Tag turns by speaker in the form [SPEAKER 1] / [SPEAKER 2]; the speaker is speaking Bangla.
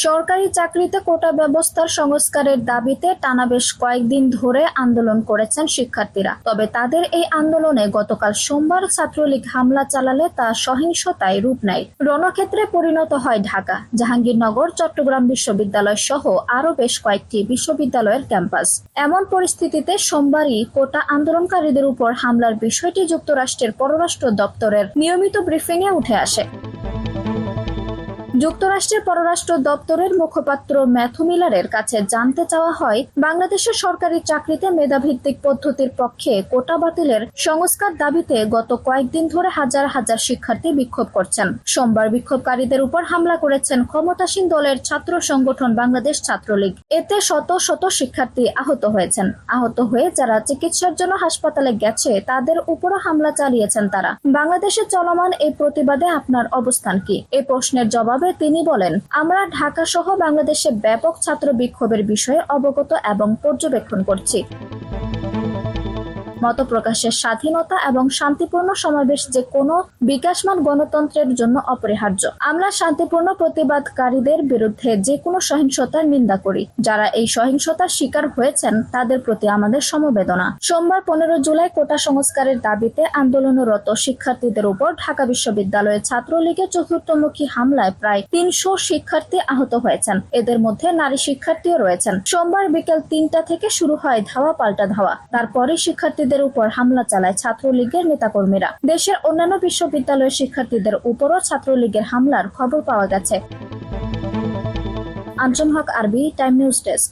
[SPEAKER 1] সরকারি চাকরিতে কোটা ব্যবস্থার সংস্কারের দাবিতে টানা বেশ কয়েকদিন ধরে আন্দোলন করেছেন শিক্ষার্থীরা। তবে তাদের এই আন্দোলনে গতকাল সোমবার ছাত্রলীগ হামলা চালালে তা সহিংসতায় রূপ নেয়। রণক্ষেত্রে পরিণত হয় ঢাকা, জাহাঙ্গীরনগর, চট্টগ্রাম বিশ্ববিদ্যালয় সহ আরও বেশ কয়েকটি বিশ্ববিদ্যালয়ের ক্যাম্পাস। এমন পরিস্থিতিতে সোমবারই কোটা আন্দোলনকারীদের উপর হামলার বিষয়টি যুক্তরাষ্ট্রের পররাষ্ট্র দপ্তরের নিয়মিত ব্রিফিংয়ে উঠে আসে। যুক্তরাষ্ট্রের পররাষ্ট্র দপ্তরের মুখপাত্র ম্যাথু মিলারের কাছে জানতে চাওয়া হয়, বাংলাদেশের সরকারি চাকরিতে মেধাভিত্তিক পদ্ধতির পক্ষে কোটা বাতিলের সংস্কার দাবিতে গত কয়েকদিন ধরে হাজার হাজার শিক্ষার্থী বিক্ষোভ করছেন। সোমবার বিক্ষোভকারীদের উপর হামলা করেছেন ক্ষমতাসীন দলের ছাত্র সংগঠন বাংলাদেশ ছাত্রলীগ। এতে শত শত শিক্ষার্থী আহত হয়েছেন। আহত হয়ে যারা চিকিৎসার জন্য হাসপাতালে গেছে তাদের উপরও হামলা চালিয়েছেন তারা। বাংলাদেশে চলমান এই প্রতিবাদে আপনার অবস্থান কি? এই প্রশ্নের জবাবে তিনি বলেন, আমরা ঢাকা সহ বাংলাদেশে ব্যাপক ছাত্র বিক্ষোভের বিষয়ে অবগত এবং পর্যবেক্ষণ করছি। মত প্রকাশের স্বাধীনতা এবং শান্তিপূর্ণ সমাবেশ যে কোনো বিকাশমান গণতন্ত্রের জন্য অপরিহার্য। আমরা শান্তিপূর্ণ প্রতিবাদকারীদের বিরুদ্ধে যে কোনো সহিংসতার নিন্দা করি। যারা এই সহিংসতার শিকার হয়েছেন তাদের প্রতি আমাদের সমবেদনা। সোমবার 15 জুলাই কোটা সংস্কারের দাবিতে আন্দোলনরত শিক্ষার্থীদের উপর ঢাকা বিশ্ববিদ্যালয়ের ছাত্রলীগের চতুর্থমুখী হামলায় প্রায় 300 শিক্ষার্থী আহত হয়েছেন। এদের মধ্যে নারী শিক্ষার্থীও রয়েছেন। সোমবার বিকেল 3টা থেকে শুরু হয় ধাওয়া পাল্টা ধাওয়া। তারপরে শিক্ষার্থীদের উপর হামলা চালায় ছাত্রলীগের নেতাকর্মীরা। দেশের অন্যান্য বিশ্ববিদ্যালয়ের শিক্ষার্থীদের উপরও ছাত্রলীগের হামলার খবর পাওয়া গেছে। আঞ্জুম হক, আরবি টাইম নিউজ ডেস্ক।